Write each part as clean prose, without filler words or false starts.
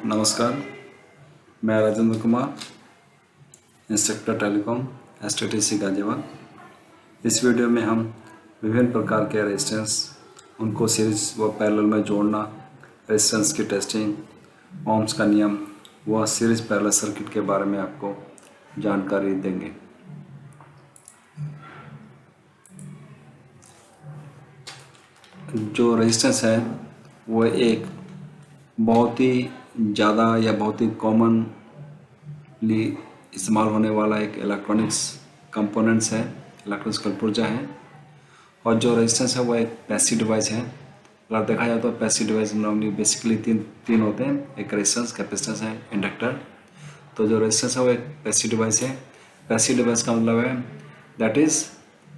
नमस्कार, मैं Rajendra Kumar, instructor telecom एसटीटीसी Ghaziabad. इस वीडियो में हम विभिन्न प्रकार के रेजिस्टेंस, उनको सीरीज व पैरेलल में जोड़ना, रेजिस्टेंस की टेस्टिंग, ओम्स का नियम व सीरीज पैरेलल सर्किट के बारे में आपको जानकारी देंगे। जो रेजिस्टेंस है वो एक बहुत ही ज़्यादा या बहुत ही कॉमनली इस्तेमाल होने वाला एक इलेक्ट्रॉनिक्स कंपोनेंट्स है, इलेक्ट्रिकल पुर्जा है। और जो रेजिस्टेंस है वो एक पैसिव डिवाइस है। अगर देखा जाए तो पैसिव डिवाइस नॉर्मली बेसिकली तीन होते हैं, एक रेजिस्टेंस, कैपेसिटेंस है, इंडक्टर। तो जो रेजिस्टेंस है वो एक पैसिव डिवाइस है। पैसिव डिवाइस का मतलब है that is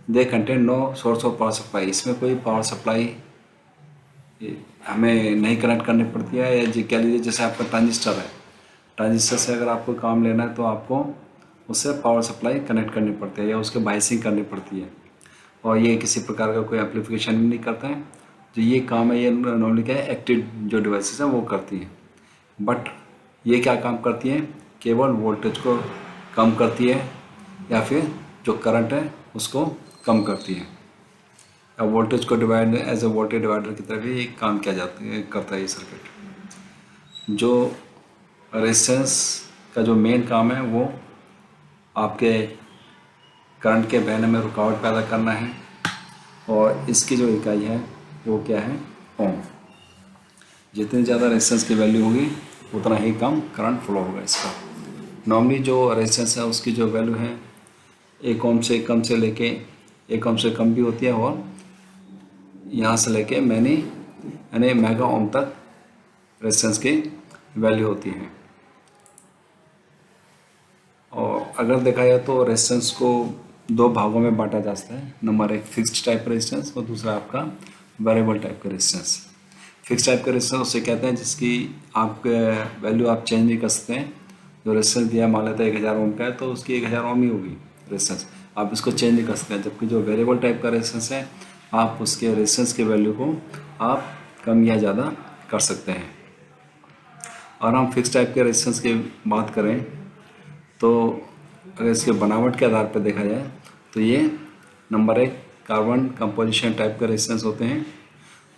they contain no source of power supply. इसमें कोई पावर सप्लाई हमें नहीं कनेक्ट करनी पड़ती है। या कह लीजिए जैसे आपका ट्रांजिस्टर है, ट्रांजिस्टर से अगर आपको काम लेना है तो आपको उससे पावर सप्लाई कनेक्ट करनी पड़ती है या उसके बाइसिंग करनी पड़ती है। और ये किसी प्रकार का कोई एम्पलीफिकेशन नहीं करता है। जो ये काम है ये नॉर्मली क्या है, एक्टिव जो डिवाइसेस हैं वो करती है। बट ये क्या काम करती है, केवल वोल्टेज को कम करती है या फिर जो करंट है उसको कम करती है। अब वोल्टेज को divide as a voltage divider की तरह भी एक काम किया जाता है, करता है ये सर्किट। जो रेजिस्टेंस का जो मेन काम है वो आपके करंट के बहने में रुकावट पैदा करना है। और इसकी जो इकाई है वो क्या है, ओम। जितनी ज़्यादा रेजिस्टेंस की वैल्यू होगी उतना ही कम करंट फ्लो होगा इसका। नॉर्मली जो रेजिस्टेंस है उसकी जो वैल्यू है 1 ओम से कम से लेके 1 ओम से कम भी होती है और यहाँ से लेके यानी मेगा ओम तक रेजिस्टेंस की वैल्यू होती है। और अगर देखा जाए तो रेजिस्टेंस को 2 भागों में बांटा जा सकता है। नंबर 1 फिक्स्ड टाइप रेजिस्टेंस और दूसरा आपका वेरिएबल टाइप का रेजिस्टेंस। फिक्स टाइप का रेजिस्टेंस उसे कहते हैं जिसकी आप वैल्यू आप चेंज नहीं कर सकते हैं। जो रेजिस्टेंस दिया मान लेते हैं 1000 ओम का है तो उसकी 1000 ओम ही होगी रेजिस्टेंस, आप इसको चेंज नहीं कर सकते हैं। जबकि जो वेरिएबल टाइप का रेजिस्टेंस है आप उसके रेजिस्टेंस की वैल्यू को आप कम या ज़्यादा कर सकते हैं। और हम फिक्स टाइप के रेजिस्टेंस की बात करें तो अगर इसके बनावट के आधार पर देखा जाए तो ये नंबर 1 कार्बन कंपोजिशन टाइप के रेजिस्टेंस होते हैं।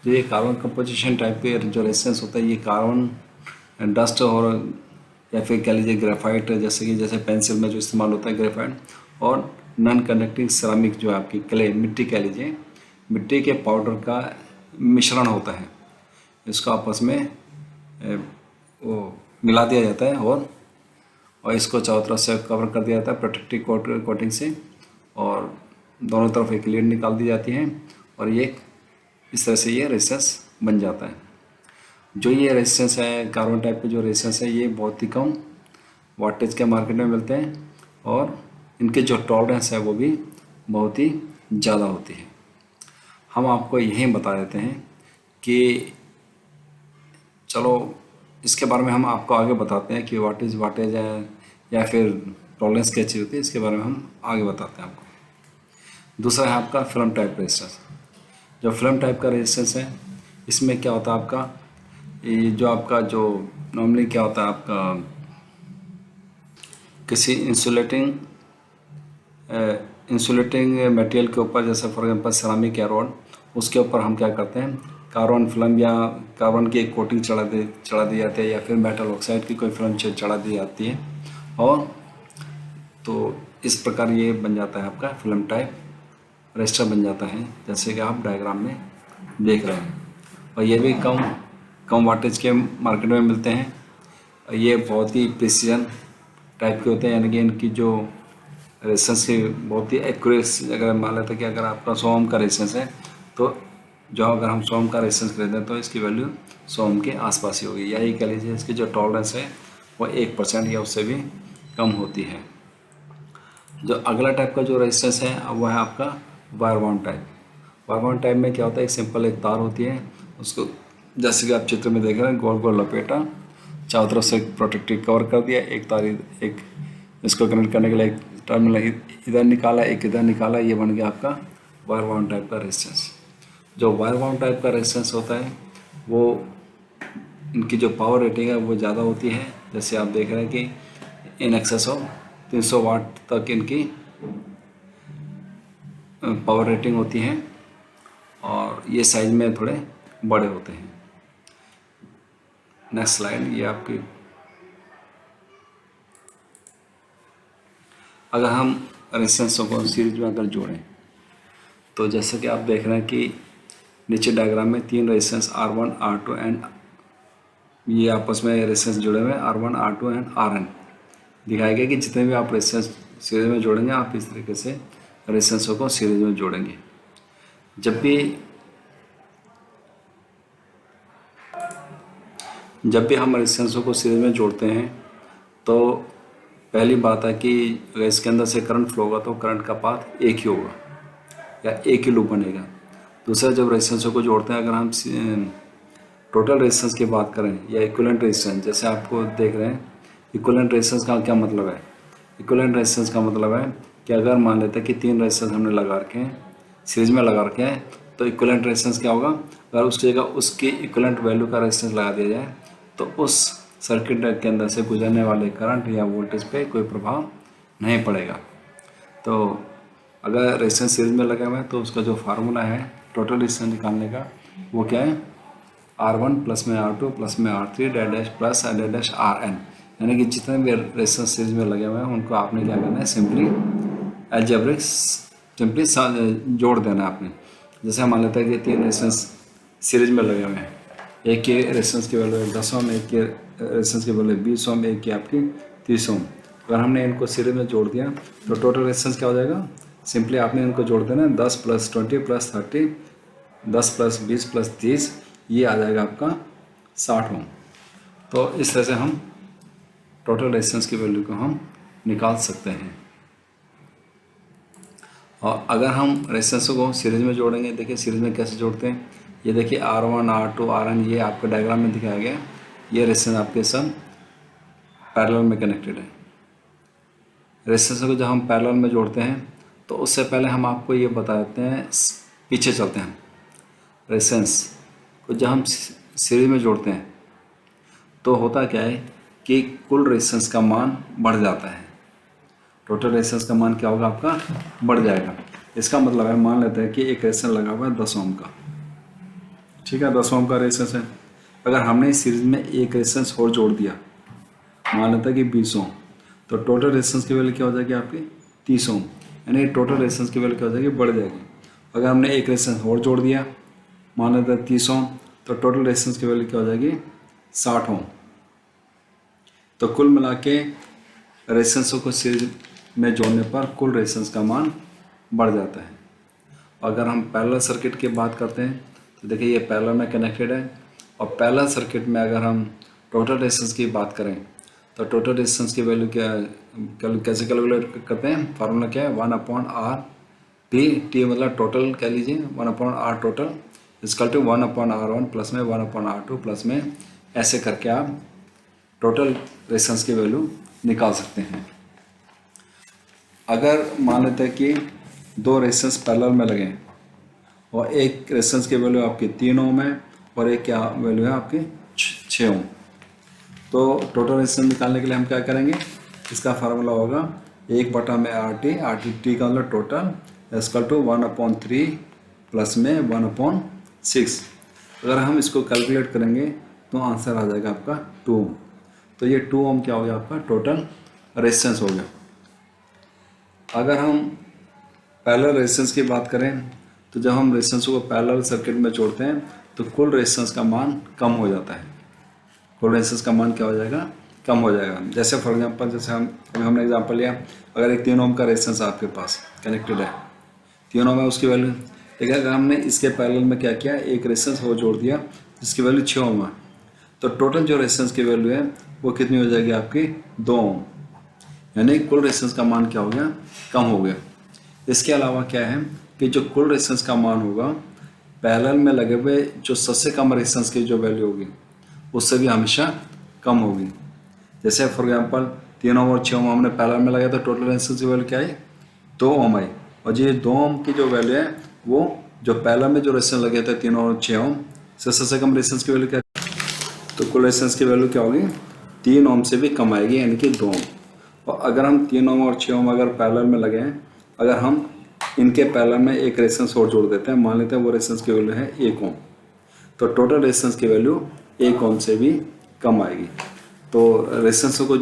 तो ये कार्बन कंपोजिशन टाइप के जो रेजिस्टेंस होता है ये कार्बन डस्ट और या फिर कह लीजिए ग्रेफाइट, जैसे पेंसिल में जो इस्तेमाल होता है ग्रेफाइट, और नॉन कंडक्टिंग सिरामिक जो आपकी क्ले, मिट्टी कह लीजिए, मिट्टी के पाउडर का मिश्रण होता है। इसको आपस में वो मिला दिया जाता है और इसको चारों तरफ से कवर कर दिया जाता है प्रोटेक्टिव कोटिंग से, और दोनों तरफ एक लीड निकाल दी जाती है और ये इस तरह से ये रेजिस्टेंस बन जाता है। जो ये रेजिस्टेंस है, कार्बन टाइप के जो रेजिस्टेंस है, ये बहुत ही कम वाटेज के मार्केट में मिलते हैं और इनके जो टॉलरेंस है वो भी बहुत ही ज़्यादा होती है। हम आपको यही बता देते हैं कि चलो इसके बारे में हम आपको आगे बताते हैं कि वाटेज है या फिर टॉलरेंस क्या चीज़ होती है, इसके बारे में हम आगे बताते हैं आपको। दूसरा है आपका फिल्म टाइप रेजिस्टेंस। जो फिल्म टाइप का रेजिस्टेंस है इसमें क्या होता है आपका, ये जो आपका जो नॉर्मली क्या होता है आपका किसी इंसुलेटिंग मटेरियल के ऊपर, जैसे फॉर एग्जांपल सिरामिक या रॉड, उसके ऊपर हम क्या करते हैं कार्बन फिल्म या कार्बन की एक कोटिंग चढ़ा दी जाती है या फिर मेटल ऑक्साइड की कोई फिल्म चढ़ा दी जाती है। और तो इस प्रकार ये बन जाता है आपका फिल्म टाइप रेजिस्टर बन जाता है, जैसे कि आप डायग्राम में देख रहे हैं। और ये भी कम वाटेज के मार्केट में मिलते हैं। और ये बहुत ही प्रिसीजन टाइप के होते हैं, यानी कि इनकी जो रेजिस्टेंस की बहुत ही एक्यूरेट, अगर मान लेते हैं कि अगर आपका 100 ओम का रेजिस्टेंस है तो अगर हम 100 ओम का रेजिस्टेंस खरीदें तो इसकी वैल्यू 100 ओम के आसपास ही होगी। यही कह लीजिए इसकी जो टॉलरेंस है वो 1% या उससे भी कम होती है। जो अगला टाइप का जो रेजिस्टेंस है वो है आपका wire bound type. Wire bound type में क्या होता है, एक सिंपल एक तार होती है, उसको जैसे कि आप चित्र में देख रहे हैं गोल गोल लपेटा, चारों तरफ से प्रोटेक्टिव कवर कर दिया, एक तार एक इसको कनेक्ट करने के लिए एक टर्मिनल इधर निकाला, एक इधर निकाला, ये बन गया आपका वायर बाउंड टाइप का रेजिस्टेंस। जो वायर बाउंड टाइप का रेजिस्टेंस होता है वो इनकी जो पावर रेटिंग है वो ज़्यादा होती है। जैसे आप देख रहे हैं कि इन एक्सेस ऑफ 300 वाट तक इनकी पावर रेटिंग होती है और ये साइज में थोड़े बड़े होते हैं। नेक्स्ट स्लाइड, ये आपकी अगर हम रेजिस्टेंसों को सीरीज में अगर जोड़ें तो जैसे कि आप देख रहे हैं कि नीचे डायग्राम में 3 रेजिस्टेंस R1, R2 एंड ये आपस में रेजिस्टेंस जुड़े हुए हैं R1, R2 एंड Rn। दिखाया गया कि जितने भी आप रेजिस्टेंस सीरीज में जोड़ेंगे आप इस तरीके से रेजिस्टेंसों को सीरीज में जोड़ेंगे। जब भी हम रेजिस्टेंसों को सीरीज में जोड़ते हैं तो पहली बात है कि अगर इसके अंदर से करंट फ्लो होगा तो करंट का पाथ एक ही होगा या एक ही लूप बनेगा। दूसरा, जब रेजिस्टेंसों को जोड़ते हैं, अगर हम टोटल रेजिस्टेंस की बात करें या इक्विवेलेंट रेजिस्टेंस, जैसे आपको देख रहे हैं इक्विवेलेंट रेजिस्टेंस का क्या मतलब है। इक्विवेलेंट रेजिस्टेंस का मतलब है कि अगर मान लेते हैं कि 3 रेजिस्टेंस हमने लगा रखे हैं, सीरीज में लगा रखे हैं, तो इक्विवेलेंट रेजिस्टेंस क्या होगा, अगर उसकी जगह उसकी इक्विवेलेंट वैल्यू का रेजिस्टेंस लगा दिया जाए तो उस सर्किट के अंदर से गुजरने वाले करंट या वोल्टेज पे कोई प्रभाव नहीं पड़ेगा। तो अगर रेजिस्टेंस सीरीज में लगा हुआ है तो उसका जो फार्मूला है टोटल रेजिस्टेंस निकालने का वो क्या है, R1 प्लस में R2 प्लस में R3 dash plus dash Rn, यानी कि जितने भी रेजिस्टेंस सीरीज में लगे हुए हैं उनको आपने क्या करना है, सिंपली अलजेब्रिक सिंपली जोड़ देना है आपने। जैसे मान लेते हैं कि 3 रेजिस्टेंस सीरीज में लगे हुए हैं, एक के रेजिस्टेंस की वैल्यू है 10 ओम, एक के रेजिस्टेंस की वैल्यू 20 ओम, एक की आपकी 30 ओम। अगर हमने इनको सीरीज में जोड़ दिया तो टोटल रेजिस्टेंस क्या हो जाएगा, सिंपली आपने इनको जोड़ देना 10 प्लस 20 प्लस 30, 10 प्लस 20 प्लस 30, ये आ जाएगा आपका 60 ओम। तो इस तरह से हम टोटल रेजिस्टेंस की वैल्यू को हम निकाल सकते हैं। और अगर हम रेजिस्टेंसों को सीरीज में जोड़ेंगे, देखिए सीरीज में कैसे जोड़ते हैं, ये देखिए R1, R2, Rn, ये आपको डायग्राम में दिखाया गया है। ये रेजिस्टेंस आपके सब पैरेलल में कनेक्टेड है। रेजिस्टेंसों को जब हम पैरेलल में जोड़ते हैं तो उससे पहले हम आपको ये बता देते हैं, पीछे चलते हैं। रेजिस्टेंस को जब हम सीरीज में जोड़ते हैं तो होता क्या है कि कुल रेजिस्टेंस का मान बढ़ जाता है। टोटल रेजिस्टेंस का मान क्या होगा, आपका बढ़ जाएगा। इसका मतलब है, मान लेते हैं कि एक रेजिस्टेंस लगा हुआ है 10 ओम का, ठीक है, 10 ओम का रेजिस्टेंस है। अगर हमने इस सीरीज में एक रेजिस्टेंस और जोड़ दिया, मान लेते हैं कि 20 ओम, तो टोटल रेजिस्टेंस की वैल्यू क्या हो जाएगी आपकी 30 ओम, यानी टोटल रेजिस्टेंस की वैल्यू क्या हो जाएगी, बढ़ जाएगी। अगर हमने एक रेजिस्टेंस और जोड़ दिया, मान लेते हैं 30 ओम, तो टोटल रेजिस्टेंस की वैल्यू क्या हो जाएगी 60 ओम। तो कुल मिला के रेजिस्टेंसों को सीरीज में जोड़ने पर कुल रेजिस्टेंस का मान बढ़ जाता है। अगर हम पैरेलल सर्किट की बात करते हैं तो देखिए ये पैरेलल में कनेक्टेड है, और पैरेलल सर्किट में अगर हम टोटल रेजिस्टेंस की बात करें तो टोटल रेजिस्टेंस की वैल्यू कैसे कैलकुलेट करते हैं, फार्मूला क्या है, 1/R टी मतलब टोटल कह लीजिए, 1/R total is equal to 1/R1 plus में 1/R2 प्लस में, ऐसे करके आप टोटल रेजिस्टेंस की वैल्यू निकाल सकते हैं। अगर मान लेते हैं कि 2 रेजिस्टेंस पैरेलल में लगे और एक रेजिस्टेंस की वैल्यू आपकी 3 ओम है और एक क्या वैल्यू है आपकी 6 ओम, तो टोटल रेजिस्टेंस निकालने के लिए हम क्या करेंगे, इसका फार्मूला होगा 1/RT, RT का मतलब टोटल इसकल टू 1/3 प्लस में 1/6। अगर हम इसको कैलकुलेट करेंगे तो आंसर आ जाएगा आपका 2 ओम। तो ये 2 ओम क्या हो गया, आपका टोटल रेजिस्टेंस हो गया। अगर हम पैरेलल रेजिस्टेंस की बात करें तो जब हम रेजिस्टेंस को पैरेलल सर्किट में जोड़ते हैं तो कुल रेजिस्टेंस का मान कम हो जाता है। कुल रेजिस्टेंस का मान क्या हो जाएगा, कम हो जाएगा। जैसे फॉर एग्जांपल, जैसे हमने एग्जांपल लिया, अगर एक 3 ओम का रेजिस्टेंस आपके पास कनेक्टेड है, 3 ओम है उसकी वैल्यू, लेकिन अगर हमने इसके पैरेलल में क्या किया, एक रेजिस्टेंस वो जोड़ दिया जिसकी वैल्यू 6 ओम है, तो टोटल जो रेजिस्टेंस की वैल्यू है वो कितनी हो जाएगी आपकी 2 ओम, यानी कुल रेजिस्टेंस का मान क्या हो गया, कम हो गया। इसके अलावा क्या है कि जो कुल रेजिस्टेंस का मान होगा पैरेलल में लगे हुए जो सबसे कम रेजिस्टेंस की जो वैल्यू होगी उससे भी हमेशा कम होगी। जैसे फॉर एग्जांपल 3 ओम और 6 ओम हमने पैरेलल में लगाया तो टोटल रेजिस्टेंस की वैल्यू क्या आई, 2 ओम आई, और ये 2 ओम की जो वैल्यू है वो जो पैरेलल में जो रेजिस्टेंस लगे थे 3 और 6 ओम से सबसे कम रेजिस्टेंस की वैल्यू क्या, तो कुल रेजिस्टेंस की वैल्यू क्या होगी, 3 ओम से भी कम आएगी, यानी कि 2 ओम। और अगर हम 3 ओम और 6 ओम अगर पैरेलल में लगे हैं, अगर हम इनके पैरेलल में एक रेजिस्टेंस और जोड़ देते हैं, मान लेते हैं वो रेजिस्टेंस की वैल्यू है 1 ओम, तो टोटल रेजिस्टेंस की वैल्यू 1 ओम से भी कम आएगी। तो रेजिस्टेंस को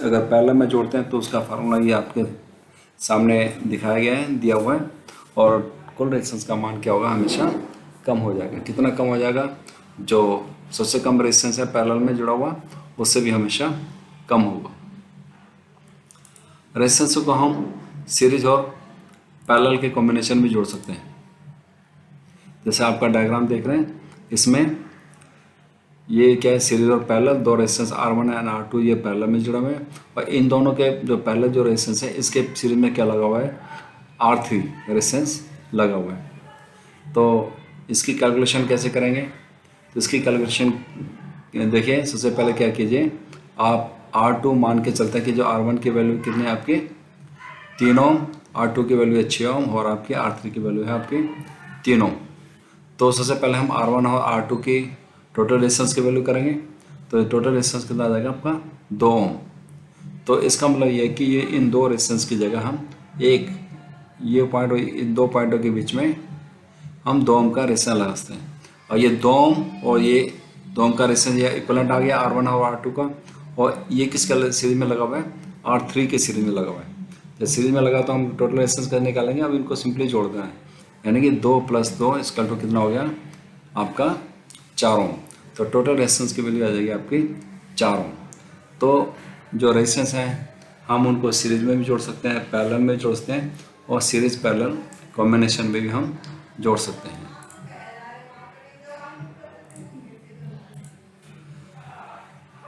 अगर पैरेलल में जोड़ते हैं तो उसका फार्मूला ये आपके सामने दिखाया गया है, दिया हुआ है, और कुल रेजिस्टेंस का मान क्या होगा, हमेशा कम हो जाएगा। कितना कम हो जाएगा, जो सबसे कम रेजिस्टेंस है पैरेलल में जुड़ा हुआ उससे भी हमेशा कम होगा। रेजिस्टेंस को हम सीरीज और पैरेलल के कॉम्बिनेशन में जोड़ सकते हैं। जैसे आपका डायग्राम देख रहे हैं, इसमें ये क्या है, सीरीज और पैरेलल, दो रेजिस्टेंस R1 एंड R2 ये पैरेलल में जुड़े हुए हैं, और इन दोनों के जो पैरेलल जो रेजिस्टेंस है इसके सीरीज में क्या लगा हुआ है, R3 रेजिस्टेंस लगा हुआ है। तो इसकी कैलकुलेशन कैसे करेंगे, तो इसकी कैलकुलेशन देखिए, सबसे पहले क्या कीजिए, आप R2 मान के चलते हैं कि जो R1 की वैल्यू कितनी है आपकी 3 ओम, R2 की वैल्यू है 6 ओम, और आपकी R3 की वैल्यू है आपकी 3 ओम। तो सबसे पहले हम R1 और R2 की टोटल रेजिस्टेंस की वैल्यू करेंगे, तो टोटल रेजिस्टेंस कितना आ जाएगा आपका 2 ओम। तो इसका मतलब ये है कि ये इन दो रेजिस्टेंस की जगह हम एक ये पॉइंट और इन दो पॉइंटों के बीच में हम 2 ओम का रेजिस्टेंस लगा सकते हैं, और ये 2 ओम और ये 2 ओम का रेजिस्टेंस ये इक्विवेलेंट आ गया R1 और R2 का, और ये किसका सीरीज में लगा हुआ है, R3 के सीरीज में लगा हुआ है। जब सीरीज में लगा तो हम टोटल रेजिस्टेंस कर निकालेंगे, अब इनको सिंपली जोड़ देना है, यानी कि 2 + 2 इसका तो कितना हो गया आपका 4 ओम। तो टोटल रेजिस्टेंस की वैल्यू आ जाएगी आपकी 4 ओम। तो जो रेजिस्टेंस है हम उनको सीरीज में भी जोड़ सकते हैं, पैरेलल में जोड़ सकते हैं, और सीरीज पैरेलल कॉम्बिनेशन में भी हम जोड़ सकते हैं।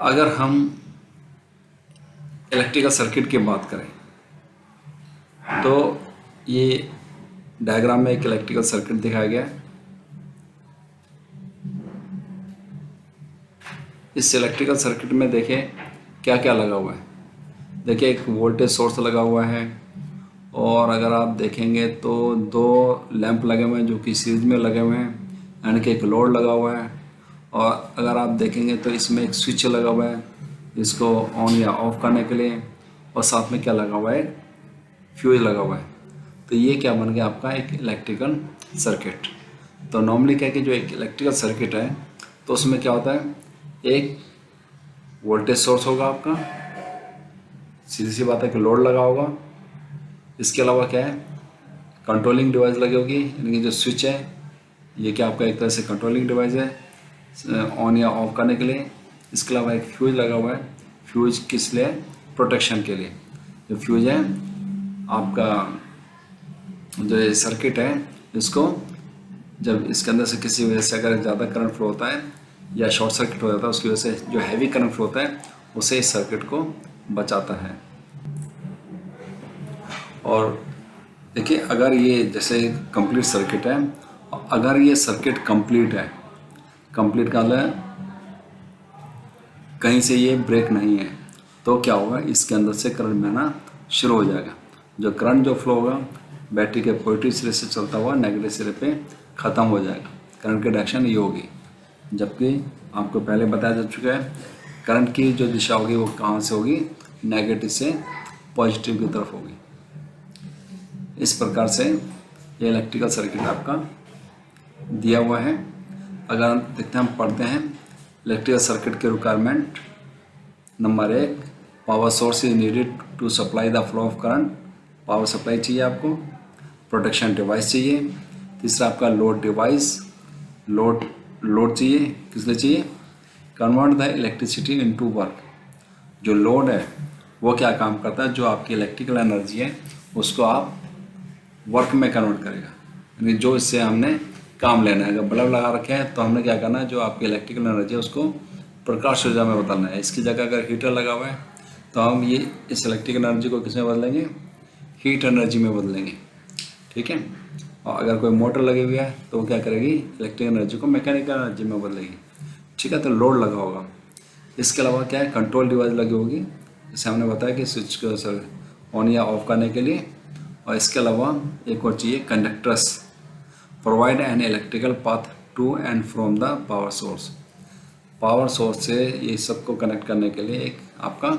अगर हम इलेक्ट्रिकल सर्किट की बात करें तो ये डायग्राम में एक इलेक्ट्रिकल सर्किट दिखाया गया है। इस इलेक्ट्रिकल सर्किट में देखिए क्या क्या लगा हुआ है। देखिए एक वोल्टेज सोर्स लगा हुआ है, और अगर आप देखेंगे तो 2 लैंप लगे हुए हैं जो कि सीरीज में लगे हुए हैं, यानी कि एक लोड लगा हुआ है, और अगर आप देखेंगे तो इसमें एक स्विच लगा हुआ है इसको ऑन या ऑफ करने के लिए, और साथ में क्या लगा हुआ है, फ्यूज लगा हुआ है। तो ये क्या बन गया आपका एक इलेक्ट्रिकल सर्किट। तो नॉर्मली क्या है कि जो एक इलेक्ट्रिकल सर्किट है तो उसमें क्या होता है, एक वोल्टेज सोर्स होगा आपका, सीधी सी बात है कि लोड लगा होगा, इसके अलावा क्या है, कंट्रोलिंग डिवाइस लगी होगी, यानी कि जो स्विच है ये क्या आपका एक तरह से कंट्रोलिंग डिवाइस है ऑन या ऑफ करने के लिए। इसके अलावा एक फ्यूज लगा हुआ है, फ्यूज किस लिए, प्रोटेक्शन के लिए। जो फ्यूज है आपका जो ये सर्किट है, इसको जब इसके अंदर से किसी वजह से अगर ज़्यादा करंट फ्लो होता है या शॉर्ट सर्किट हो जाता है, उसकी वजह से जो हैवी करंट फ्लो होता है उसे इस सर्किट को बचाता है। और देखिए अगर ये जैसे कंप्लीट सर्किट है, अगर ये सर्किट कंप्लीट है, कंप्लीट का मतलब कहीं से ये ब्रेक नहीं है, तो क्या होगा, इसके अंदर से करंट बहना शुरू हो जाएगा। जो करंट जो फ्लो होगा बैटरी के पॉजिटिव सिरे से चलता हुआ नेगेटिव सिरे पे ख़त्म हो जाएगा। करंट की डायरेक्शन ये होगी, जबकि आपको पहले बताया जा चुका है करंट की जो दिशा होगी वो कहाँ से होगी, नेगेटिव से पॉजिटिव की तरफ होगी। इस प्रकार से ये इलेक्ट्रिकल सर्किट आपका दिया हुआ है। अगर देखते हैं, हम पढ़ते हैं इलेक्ट्रिकल सर्किट के requirement. Number 1, power source is needed to supply the flow of current. Power supply चाहिए आपको। प्रोटेक्शन डिवाइस चाहिए। तीसरा आपका लोड डिवाइस, लोड चाहिए, किस लिए चाहिए, convert the electricity into work. जो लोड है वो क्या काम करता है, जो आपकी इलेक्ट्रिकल एनर्जी है उसको आप वर्क में कन्वर्ट करेगा, यानी जो इससे हमने काम लेना है। अगर बल्ब लगा रखे हैं तो हमने क्या करना है, जो आपकी इलेक्ट्रिकल एनर्जी है उसको प्रकाश ऊर्जा में बदलना है। इसकी जगह अगर हीटर लगा हुआ है तो हम ये इस इलेक्ट्रिकल एनर्जी को किस में बदलेंगे, हीट एनर्जी में बदलेंगे, ठीक है। और अगर कोई मोटर लगी हुई है तो वो क्या करेगी, इलेक्ट्रिकल एनर्जी को मैकेनिकल एनर्जी में बदलेगी, ठीक है। तो लोड लगा होगा। इसके अलावा क्या है, कंट्रोल डिवाइस लगी होगी, जैसे हमने बताया कि स्विच को ऑन या ऑफ करने के लिए। और इसके अलावा एक और चाहिए, conductors provide an electrical path to and from the power source. Power source से ये सबको कनेक्ट करने के लिए एक आपका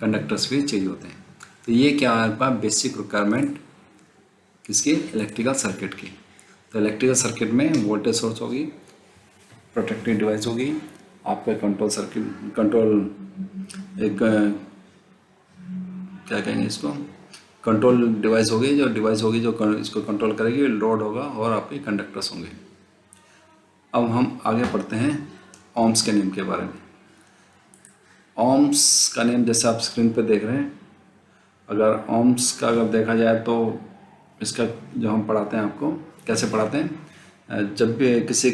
कंडक्टर्स भी चाहिए होते हैं। तो ये क्या है आपका बेसिक रिक्वायरमेंट किसकी, इलेक्ट्रिकल सर्किट की। तो इलेक्ट्रिकल सर्किट में वोल्टेज सोर्स होगी, प्रोटेक्टिव डिवाइस होगी, आपका कंट्रोल सर्किट, कंट्रोल एक क्या कहेंगे इसको, कंट्रोल डिवाइस होगी, जो डिवाइस होगी जो इसको कंट्रोल करेगी, लोड होगा, और आपके कंडक्टर्स होंगे। अब हम आगे पढ़ते हैं ओम्स के नियम के बारे में। ओम्स का नियम जैसे आप स्क्रीन पे देख रहे हैं, अगर ओम्स का अगर देखा जाए तो इसका जो हम पढ़ाते हैं आपको कैसे पढ़ाते हैं, जब भी किसी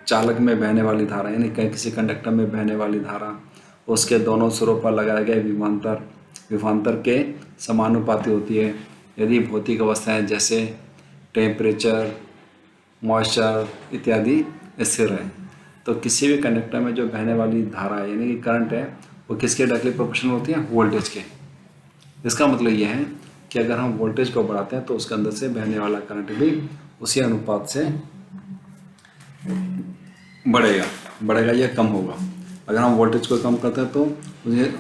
चालक में बहने वाली धारा यानी किसी कंडक्टर में बहने वाली धारा उसके दोनों सिरों पर लगाए गए विभवांतर के समानुपाती होती है यदि भौतिक अवस्थाएं जैसे टेम्परेचर, मॉइस्चर इत्यादि स्थिर है। तो किसी भी कंडक्टर में जो बहने वाली धारा है यानी कि करंट है वो किसके डायरेक्टली प्रोपोर्शनल होती है, वोल्टेज के। इसका मतलब यह है कि अगर हम वोल्टेज को बढ़ाते हैं तो उसके अंदर से बहने वाला करंट भी उसी अनुपात से बढ़ेगा या कम होगा। अगर हम वोल्टेज को कम करते हैं तो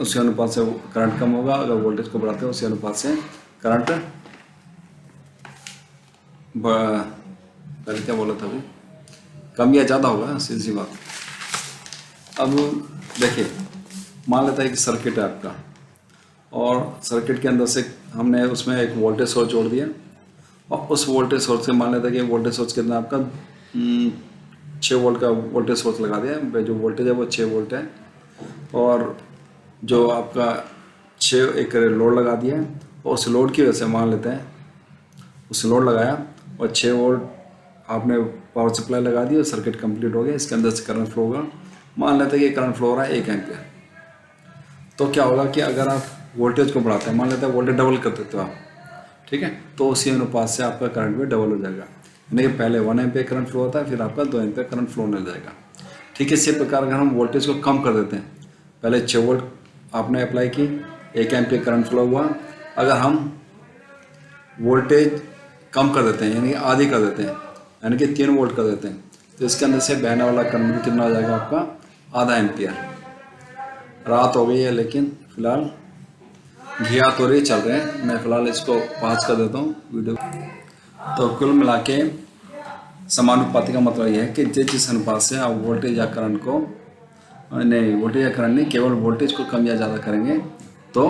उसी अनुपात से करंट कम होगा, अगर वोल्टेज को बढ़ाते हैं उसी अनुपात से करंट पहले क्या बोला था अभी, कम या ज़्यादा होगा, सीधी बात। अब देखिए, मान लेता है कि सर्किट है आपका, और सर्किट के अंदर से हमने उसमें एक वोल्टेज सोर्स जोड़ दिया, और उस वोल्टेज सोर्स से मान लेता है कि वोल्टेज सोर्स कितना आपका 6 वोल्ट का वोल्टेज सोर्स लगा दिया। जो वोल्टेज है वो 6 वोल्ट है, और जो आपका 6 एक लोड लगा दिया, और उस लोड की वजह से मान लेते हैं उस लोड लगाया और 6 वोल्ट आपने पावर सप्लाई लगा दी और सर्किट कंप्लीट हो गया। इसके अंदर से करंट फ्लो होगा, मान लेते हैं कि करंट फ्लो हो रहा है 1 एम्पियर। तो क्या होगा कि अगर आप वोल्टेज को बढ़ाते हैं, मान लेते हैं वोल्टेज डबल कर देते हो आप, ठीक है, तो उसी अनुपात से आपका करंट भी डबल हो जाएगा। यानी कि पहले 1 एम्पियर करंट फ्लो होता है, फिर आपका 2 एम्पियर करंट फ्लो होने जाएगा। ठीक है, इसी प्रकार अगर हम वोल्टेज को कम कर देते हैं, पहले 6 वोल्ट आपने अप्लाई की, 1 एम्पियर करंट फ्लो हुआ, अगर हम वोल्टेज कम कर देते हैं यानी आधी कर देते हैं यानी कि 3 वोल्ट कर देते हैं, तो इसके अंदर से बहने वाला करंट भी कितना हो जाएगा आपका, आधा एम्पियर। रात हो गई है लेकिन फिलहाल घिया तो रही चल रहे हैं, मैं फ़िलहाल इसको पॉज कर देता हूँ वीडियो। तो कुल मिला के समानुपाती का मतलब यह है कि जिस अनुपात से आप वोल्टेज या करंट को वोल्टेज या करंट नहीं, केवल वोल्टेज को कम या ज़्यादा करेंगे तो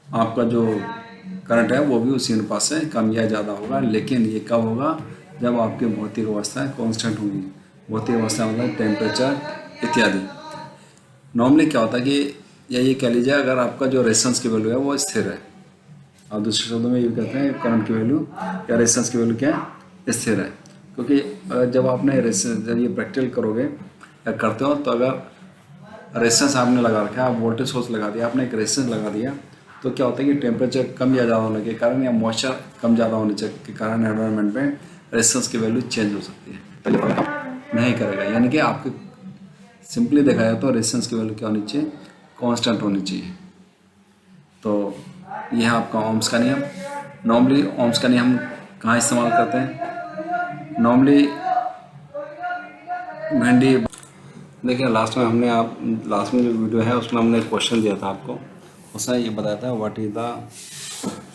आपका जो करंट है वो भी उसी अनुपात से कम या ज़्यादा होगा। लेकिन ये कब होगा, जब आपकी भौतिक अवस्थाएँ कांस्टेंट होंगी। भौतिक अवस्था मतलब टेम्परेचर इत्यादि। नॉर्मली क्या होता है कि या ये कह लीजिए अगर आपका जो रेजिस्टेंस की वैल्यू है वो स्थिर है, और दूसरे शब्दों में ये कहते हैं करंट की वैल्यू या रेजिस्टेंस की वैल्यू क्या है, स्थिर है। क्योंकि जब आपने जब ये प्रैक्टिकल करोगे या करते हो तो अगर रेजिस्टेंस आपने लगा रखा है, आप वोल्टेज सोर्स लगा दिया, आपने एक रेजिस्टेंस लगा दिया, तो क्या होता है कि टेम्परेचर कम या ज़्यादा होने के कारण या मॉइस्चर कम ज़्यादा होने के कारण एनवायरनमेंट में रेजिस्टेंस की वैल्यू चेंज हो सकती है, पहले काम नहीं करेगा। यानी कि आपके सिंपली देखा जाए तो रेजिस्टेंस की वैल्यू क्या होनी चाहिए, कांस्टेंट होनी चाहिए। तो यह आपका ओम्स का नियम। नॉर्मली ओम्स का नियम कहाँ इस्तेमाल करते हैं, नॉर्मली भिंडी। देखिए लास्ट में जो वीडियो है उसमें हमने एक क्वेश्चन दिया था आपको, उसने ये बताया था what is the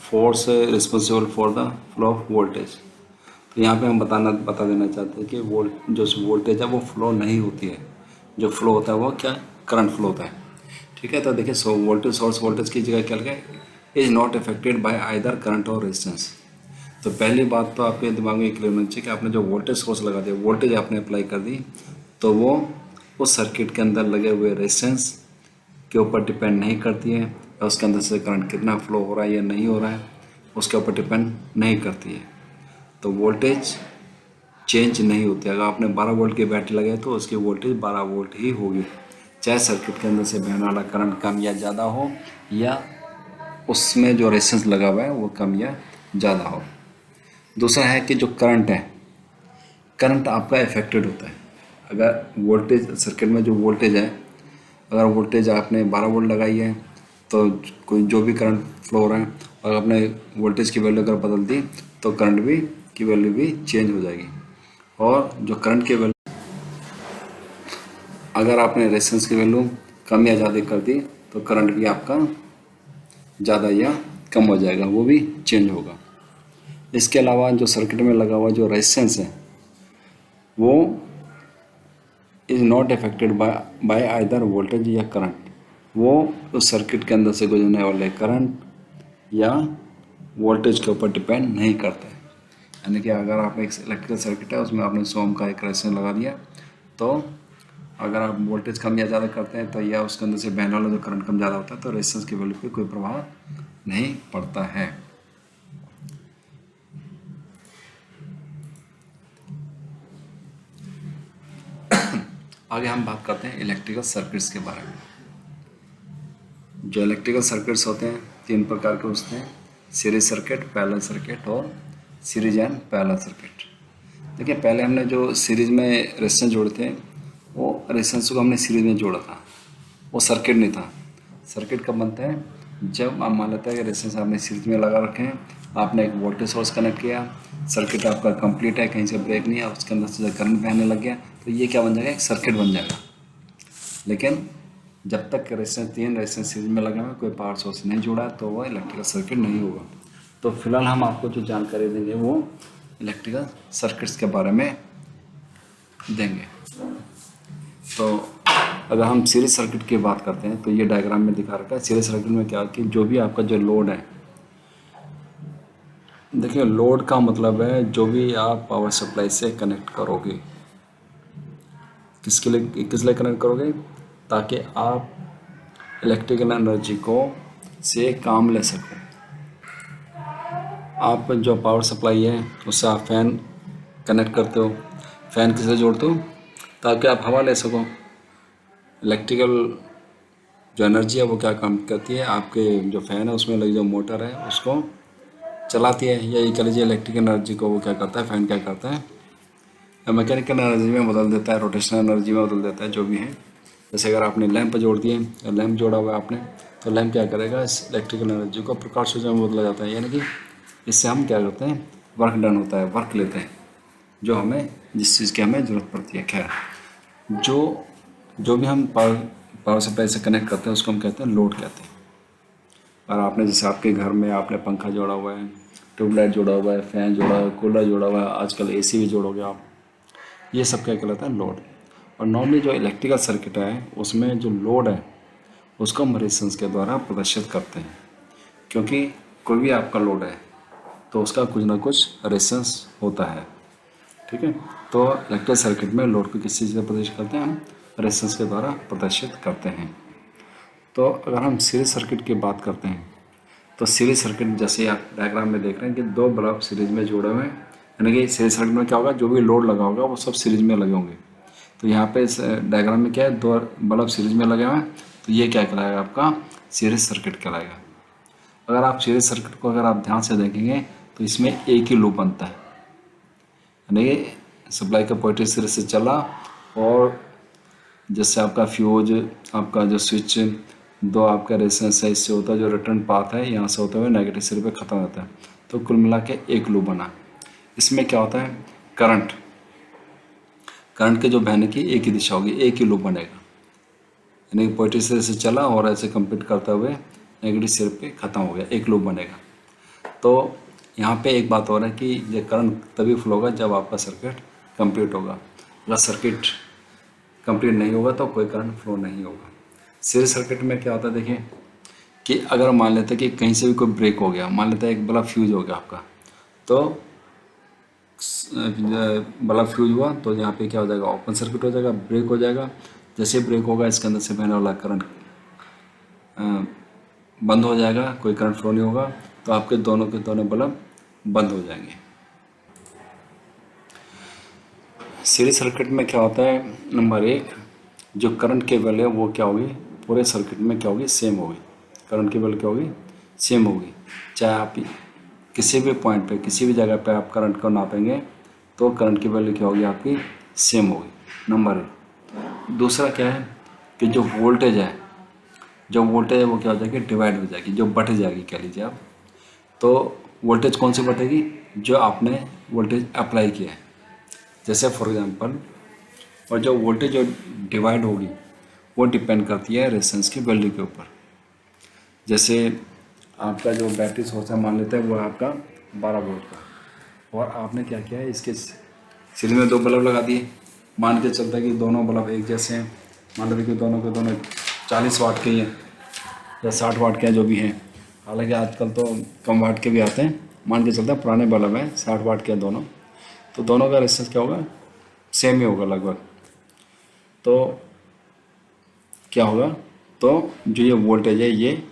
force responsible for the flow of voltage. तो यहाँ पे हम बता देना चाहते हैं कि जो वोल्टेज है वो फ्लो नहीं होती है, जो फ्लो होता है वो क्या, करंट फ्लो होता है। ठीक है, तो देखिए सोर्स वोल्टेज की जगह क्या लगा, is not affected by either current और रेजिस्टेंस। तो पहली बात तो आपके दिमाग में क्लियर होनी चाहिए कि आपने जो वोल्टेज सोर्स लगा दिया, वोल्टेज आपने अप्लाई कर दी, तो वो उस सर्किट के अंदर लगे हुए रेजिस्टेंस के ऊपर डिपेंड नहीं करती है, या उसके अंदर से करंट कितना फ्लो हो रहा है या नहीं हो रहा है उसके ऊपर डिपेंड नहीं करती है। तो वोल्टेज चेंज नहीं होती। अगर आपने 12 वोल्ट की बैटरी लगाई तो उसकी वोल्टेज 12 वोल्ट ही होगी, चाहे सर्किट के अंदर से बहने वाला करंट कम या ज़्यादा हो, या उसमें जो रेजिस्टेंस लगा हुआ है वो कम या ज़्यादा हो। दूसरा है कि जो करंट है, करंट आपका इफेक्टेड होता है। अगर वोल्टेज सर्किट में जो वोल्टेज है, अगर वोल्टेज आपने 12 वोल्ट लगाई है तो कोई जो भी करंट फ्लो हो रहा है, अगर आपने वोल्टेज की वैल्यू अगर बदल दी तो करंट भी की वैल्यू भी चेंज हो जाएगी। और जो करंट की वैल्यू अगर आपने रेजिस्टेंस की वैल्यू कम या ज़्यादा कर दी तो करंट भी आपका ज़्यादा या कम हो जाएगा, वो भी चेंज होगा। इसके अलावा जो सर्किट में लगा हुआ जो रेजिस्टेंस है वो is not affected by either voltage या करंट, वो उस सर्किट के अंदर से गुजरने वाले करंट या वोल्टेज के ऊपर डिपेंड नहीं करता है। यानी कि अगर आप एक इलेक्ट्रिकल सर्किट है उसमें आपने 100 ओम का एक रेजिस्टेंस लगा दिया, तो अगर आप वोल्टेज कम या ज़्यादा करते हैं तो या उसके अंदर से बहने वाला जो करंट कम ज़्यादा होता है तो रेजिस्टेंस की वैल्यू पे कोई प्रभाव नहीं पड़ता है। आगे हम बात करते हैं इलेक्ट्रिकल सर्किट्स के बारे में। जो इलेक्ट्रिकल सर्किट्स होते हैं 3 प्रकार के होते हैं, सीरीज सर्किट, पैरेलल सर्किट और सीरीज एंड पैरेलल सर्किट। देखिए पहले हमने जो सीरीज में रेजिस्टेंस जोड़े थे वो रेजिस्टेंस को हमने सीरीज में जोड़ा था, वो सर्किट नहीं था। सर्किट कब बनता है, जब आप मान लेते हैं कि रेजिस्टेंस आपने सीरीज में लगा रखे हैं, आपने एक वोल्टेज सोर्स कनेक्ट किया, सर्किट आपका कंप्लीट है, कहीं से ब्रेक नहीं है, उसके अंदर से करंट बहने लग गया, तो ये क्या बन जाएगा, एक सर्किट बन जाएगा। लेकिन जब तक रेजिस्टेंस 3 रेजिस्टेंस सीरीज में लगे हुए कोई पावर सोर्स नहीं जुड़ा तो वो इलेक्ट्रिकल सर्किट नहीं होगा। तो फिलहाल हम आपको जो जानकारी देंगे वो इलेक्ट्रिकल सर्किट्स के बारे में देंगे। तो अगर हम सीरीज सर्किट की बात करते हैं तो ये डायग्राम में दिखा रखा है। सीरीज सर्किट में क्या कि जो भी आपका जो लोड है, देखिए लोड का मतलब है जो भी आप पावर सप्लाई से कनेक्ट करोगे, किस लिए कनेक्ट करोगे, ताकि आप इलेक्ट्रिकल एनर्जी को से काम ले सको। आप जो पावर सप्लाई है उससे आप फैन कनेक्ट करते हो, फैन किससे जोड़ते हो, ताकि आप हवा ले सको। इलेक्ट्रिकल जो एनर्जी है वो क्या काम करती है, आपके जो फैन है उसमें लगी जो मोटर है उसको चलाती है, या ये कह लीजिए इलेक्ट्रिकल एनर्जी को वो क्या करता है, फैन क्या करता है, मैकेनिकल एनर्जी में बदल देता है, रोटेशनल एनर्जी में बदल देता है, जो भी है। जैसे अगर आपने लैंप जोड़ दिए, लैंप जोड़ा हुआ है आपने, तो लैंप क्या करेगा, इस इलेक्ट्रिकल एनर्जी को प्रकाश ऊर्जा में बदला जाता है। यानी कि इससे हम क्या करते हैं, वर्क डन होता है, वर्क लेते हैं, जो हमें जिस चीज़ की हमें ज़रूरत पड़ती है। खैर जो भी हम पावर सप्लाई से कनेक्ट करते हैं उसको हम कहते हैं लोड कहते हैं। और आपने जैसे आपके घर में आपने पंखा जोड़ा हुआ है, ट्यूबलाइट जोड़ा हुआ है, फैन जोड़ा हुआ है, कूलर जोड़ा हुआ है, आजकल एसी भी जोड़ोगे आप, ये सब क्या कहलाता है, लोड। और नॉर्मली जो इलेक्ट्रिकल सर्किट है उसमें जो लोड है उसको हम रेजिस्टेंस के द्वारा प्रदर्शित करते हैं, क्योंकि कोई भी आपका लोड है तो उसका कुछ ना कुछ रेजिस्टेंस होता है। ठीक है, तो इलेक्ट्रिकल सर्किट में लोड को किस चीज़ से प्रदर्शित करते हैं, हम रेजिस्टेंस के द्वारा प्रदर्शित करते हैं। तो अगर हम सीरीज सर्किट की बात करते हैं तो सीरीज सर्किट जैसे आप डायग्राम में देख रहे हैं कि 2 बल्ब सीरीज में जुड़े हुए हैं, यानी कि सीरीज सर्किट में क्या होगा, जो भी लोड लगा होगा वो सब सीरीज में लगे होंगे। तो यहाँ पे इस डायग्राम में क्या है, 2 बल्ब सीरीज में लगे हुए हैं, तो ये क्या कहलाएगा, आपका सीरीज सर्किट कहलाएगा। अगर आप सीरीज सर्किट को अगर आप ध्यान से देखेंगे तो इसमें एक ही लूप बनता है, यानी सप्लाई का पॉजिटिव सिरे से चला और जैसे आपका फ्यूज, आपका जो स्विच 2 आपका रेजिस्टेंस है, इससे होता है जो रिटर्न पाथ है यहाँ से होते हुए नेगेटिव सिरे पे ख़त्म होता है, तो कुल मिला के एक लूप बना। इसमें क्या होता है, करंट के जो बहने की एक ही दिशा होगी, एक ही लूप बनेगा, यानी पॉजिटिव सिरे से चला और ऐसे कंप्लीट करते हुए नेगेटिव सिरे पे ख़त्म हो गया, एक लूप बनेगा। तो यहाँ पे एक बात और है कि ये करंट तभी फ्लो होगा जब आपका सर्किट कंप्लीट होगा। अगर सर्किट कंप्लीट नहीं होगा तो कोई करंट फ्लो नहीं होगा। सीरीज सर्किट में क्या होता है, देखिए कि अगर मान लेते हैं कि कहीं से भी कोई ब्रेक हो गया, मान लेते हैं एक बल्ब फ्यूज हो गया आपका, तो बल्ब फ्यूज हुआ तो यहाँ पे क्या हो जाएगा, ओपन सर्किट हो जाएगा, ब्रेक हो जाएगा। जैसे ब्रेक होगा इसके अंदर से बहने वाला करंट बंद हो जाएगा, कोई करंट फ्लो नहीं होगा, तो आपके दोनों के दोनों बल्ब बंद हो जाएंगे। सीरीज सर्किट में क्या होता है, नंबर 1 जो करंट की वैल्यू है वो क्या होगी, पूरे सर्किट में क्या होगी, सेम होगी। करंट की वैल्यू क्या होगी, सेम होगी। चाहे आप किसी भी पॉइंट पे, किसी भी जगह पे आप करंट को नापेंगे तो करंट की वैल्यू क्या होगी, आपकी सेम होगी, नंबर 1। दूसरा क्या है कि जो वोल्टेज है, वो क्या हो जाएगी, डिवाइड हो जाएगी, जो बढ़ जाएगी कह लीजिए आप। तो वोल्टेज कौन सी बढ़ेगी, जो आपने वोल्टेज अप्लाई किया है। जैसे फॉर एग्जांपल और जो वोल्टेज जो डिवाइड होगी वो डिपेंड करती है रेजिस्टेंस की वैल्यू के ऊपर। जैसे आपका जो बैटरी सोर्स है मान लेते हैं वो है आपका 12 वोल्ट का, और आपने क्या किया है इसके सीरीज में 2 बल्ब लगा दिए। मान के चलता है कि दोनों बल्ब एक जैसे हैं, मान लेते कि दोनों के दोनों 40 वाट के ही हैं या 60 वाट के हैं जो भी हैं, हालांकि आजकल तो कम वाट के भी आते हैं। मान के चलता है पुराने बल्ब हैं 60 वाट के हैं दोनों, तो दोनों का रेजिस्टेंस क्या होगा, सेम ही होगा लगभग। तो क्या होगा, तो जो ये वोल्टेज है ये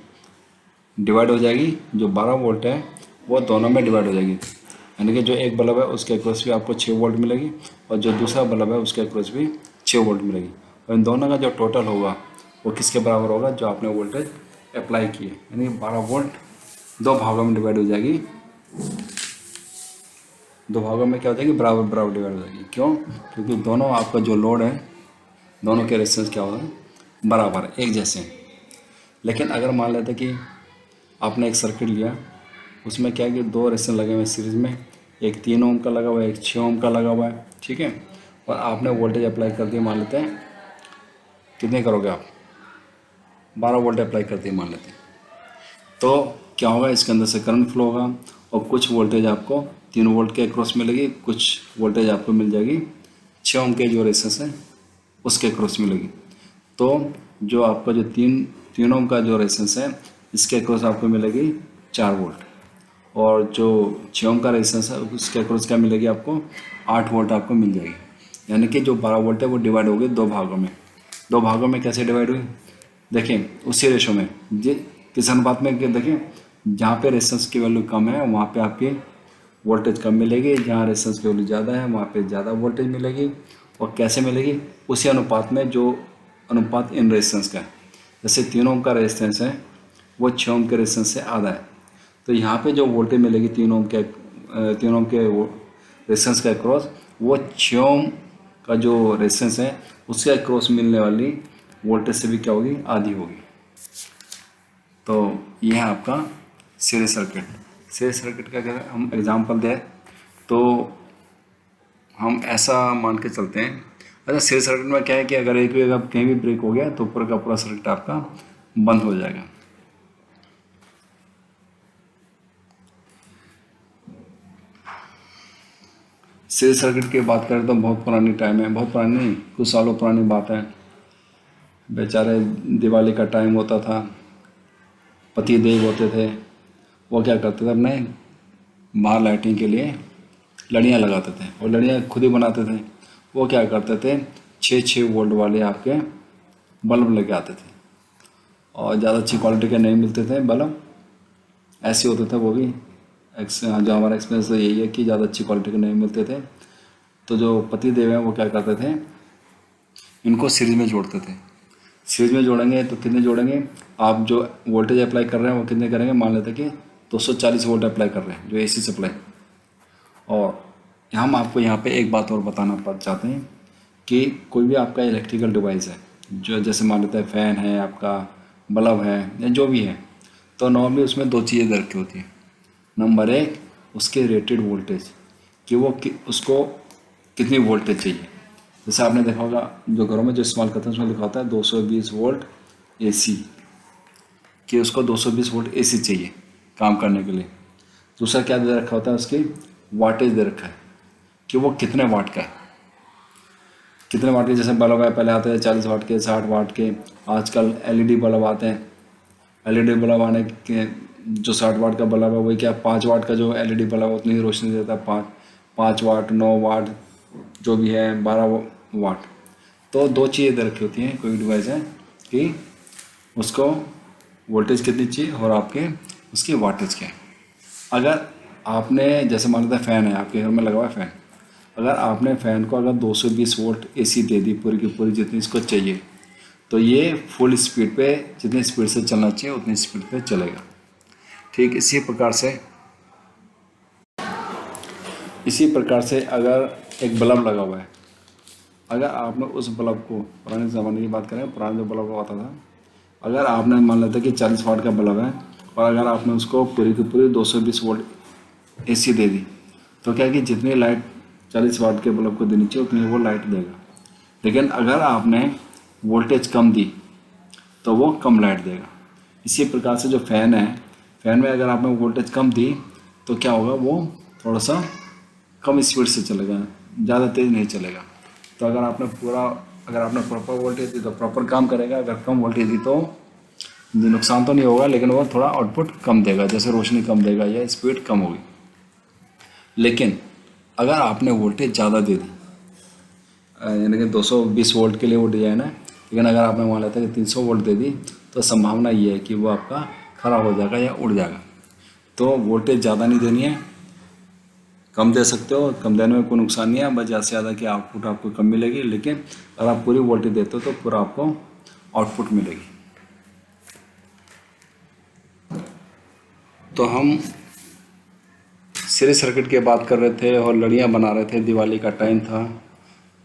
डिवाइड हो जाएगी, जो 12 वोल्ट है वो दोनों में डिवाइड हो जाएगी, यानी कि जो एक बल्ब है उसके अक्रॉस भी आपको 6 वोल्ट मिलेगी और जो दूसरा बल्ब है उसके अक्रॉस भी 6 वोल्ट मिलेगी, और इन दोनों का जो टोटल होगा वो किसके बराबर होगा, जो आपने वोल्टेज अप्लाई की है, यानी 12 वोल्ट 2 भागों में डिवाइड हो जाएगी। 2 भागों में क्या हो जाएगी, बराबर बराबर डिवाइड हो जाएगी। क्यों, क्योंकि दोनों आपका जो लोड है दोनों के रेजिस्टेंस क्या होगा, बराबर एक जैसे हैं। लेकिन अगर मान लेते कि आपने एक सर्किट लिया, उसमें क्या है कि 2 रेजिस्टेंस लगे हुए हैं सीरीज में, एक 3 ओम का लगा हुआ है, एक 6 ओम का लगा हुआ है, ठीक है, और आपने वोल्टेज अप्लाई कर दिया, मान लेते हैं कितने करोगे आप, 12 वोल्ट अप्लाई कर दिए मान लेते हैं, तो क्या होगा, इसके अंदर से करंट फ्लो होगा और कुछ वोल्टेज आपको 3 वोल्ट के क्रॉस मिलेगी, कुछ वोल्टेज आपको मिल जाएगी 6 ओम के जो रेजिस्टेंस है उसके क्रॉस मिलेगी। तो जो आपका जो 3 ओम का जो रेजिस्टेंस है इसके क्रॉस आपको मिलेगी 4 वोल्ट, और जो 6 ओम का रेजिस्टेंस है उसके अक्रॉस क्या मिलेगी आपको, 8 वोल्ट आपको मिल जाएगी। यानी कि जो 12 वोल्ट है वो डिवाइड हो गई 2 भागों में। 2 भागों में कैसे डिवाइड हुई, देखिए उसी रेशो में, जी किस अनुपात में, देखिए जहाँ पे रेजिस्टेंस की वैल्यू कम है वहाँ पे आपकी वोल्टेज कम मिलेगी, जहाँ रेजिस्टेंस की वैल्यू ज़्यादा है वहाँ पे ज़्यादा वोल्टेज मिलेगी। और कैसे मिलेगी, उसी अनुपात में जो अनुपात इन रेजिस्टेंस का है। जैसे 3 ओम का रेजिस्टेंस है वो 6 ओम के रेजिस्टेंस से आधा है, तो यहाँ पे जो वोल्टेज मिलेगी 3 ओम के रेजिस्टेंस के अक्रॉस, वो 6 ओम का जो रेजिस्टेंस है उसके अक्रॉस मिलने वाली वोल्टेज से भी क्या होगी, आधी होगी। तो यह है आपका सीरीज सर्किट। सीरीज सर्किट का अगर हम एग्जांपल दें तो हम ऐसा मान के चलते हैं, अच्छा सीरीज सर्किट में क्या है कि अगर एक भी अगर कहीं भी ब्रेक हो गया तो पूरा का पूरा सर्किट आपका बंद हो जाएगा। सीरीज सर्किट की बात करें तो बहुत पुरानी टाइम है, बहुत पुरानी नहीं, कुछ सालों पुरानी बात है। बेचारे दिवाली का टाइम होता था, पति देव होते थे, वो क्या करते थे, अपने बाहर लाइटिंग के लिए लड़ियाँ लगाते थे और लड़ियाँ खुद ही बनाते थे। वो क्या करते थे, 6 वोल्ट वाले आपके बल्ब लेके आते थे और ज़्यादा अच्छी क्वालिटी के नहीं मिलते थे बल्ब, ऐसे होते थे वो भी। जो हमारा एक्सपीरियंस तो यही है कि ज़्यादा अच्छी क्वालिटी के नहीं मिलते थे, तो जो पति देव हैं वो क्या करते थे, इनको सीरीज में जोड़ते थे। सीरीज में जोड़ेंगे तो कितने जोड़ेंगे, आप जो वोल्टेज अप्लाई कर रहे हैं वो कितने करेंगे, मान लेते कि 240 वोल्ट अप्लाई कर रहे हैं जो एसी सप्लाई। और हम आपको यहाँ पे एक बात और बताना चाहते हैं कि कोई भी आपका इलेक्ट्रिकल डिवाइस है, जो जैसे मान लेते हैं फ़ैन है, आपका बल्ब है या जो भी है, तो नॉर्मली उसमें 2 चीज़ें रखी होती हैं। नंबर 1 उसके रेटेड वोल्टेज, कि वो उसको कितनी वोल्टेज चाहिए। जैसे आपने देखा होगा जो घरों में जो इस्तेमाल करते हैं उसमें लिखा होता है 220 वोल्ट एसी, कि उसको 220 वोल्ट एसी चाहिए काम करने के लिए। दूसरा क्या दे रखा होता है, उसकी वाटेज दे रखा है कि वो कितने वाट का है, कितने वाट के। जैसे बल्ब है, पहले आते थे 40 वाट के, 60 वाट के, आजकल एलईडी बल्ब आते हैं। एलईडी बल्ब आने के जो 60 वाट का बल्ब है वही क्या 5 वाट का जो एलईडी बल्ब है उतनी ही रोशनी देता है, 5 वाट, 9 वाट जो भी है, 12 वाट। तो 2 चीज़ें दे रखी होती हैं कोई डिवाइस है कि उसको वोल्टेज कितनी चाहिए और आपके उसकी वाटेज क्या है। अगर आपने जैसे मान लेते हैं फ़ैन है आपके घर में लगा हुआ है फ़ैन, अगर आपने फ़ैन को अगर 220 वोल्ट एसी दे दी पूरी की पूरी जितनी इसको चाहिए, तो ये फुल स्पीड पे जितनी स्पीड से चलना चाहिए उतनी स्पीड पे चलेगा। ठीक इसी प्रकार से अगर एक बल्ब लगा हुआ है, अगर आपने उस बल्ब को, पुराने ज़माने की बात करें, पुराने जो बल्ब होता था, अगर आपने मान लेते कि 40 वाट का बल्ब है और अगर आपने उसको पूरी की पूरी 220 वोल्ट एसी दे दी, तो क्या है कि जितनी लाइट 40 वाट के बल्ब को देनी चाहिए उतनी वो लाइट देगा। लेकिन अगर आपने वोल्टेज कम दी तो वो कम लाइट देगा। इसी प्रकार से जो फ़ैन है, फ़ैन में अगर आपने वोल्टेज कम दी तो क्या होगा, वो थोड़ा सा कम स्पीड से चलेगा, ज़्यादा तेज़ नहीं चलेगा। तो अगर आपने प्रॉपर वोल्टेज दी तो प्रॉपर काम करेगा, अगर कम वोल्टेज दी तो नुकसान तो नहीं होगा, लेकिन वो थोड़ा आउटपुट कम देगा, जैसे रोशनी कम देगा या स्पीड कम होगी। लेकिन अगर आपने वोल्टेज ज़्यादा दे दी, यानी कि 220 वोल्ट के लिए वो डिज़ाइन है, लेकिन अगर आपने मान लेते हैं कि 300 वोल्ट दे दी तो संभावना ये है कि वो आपका ख़राब हो जाएगा या उड़ जाएगा। तो वोल्टेज ज़्यादा नहीं देनी है, कम दे सकते हो, कम देने में कोई नुकसान नहीं है, बस ज़्यादा से ज़्यादा कि आउटपुट आपको कम मिलेगी, लेकिन अगर आप पूरी वोल्टेज देते हो तो पूरा आपको आउटपुट मिलेगी। तो हम सीरीज सर्किट की बात कर रहे थे और लड़ियाँ बना रहे थे। दिवाली का टाइम था,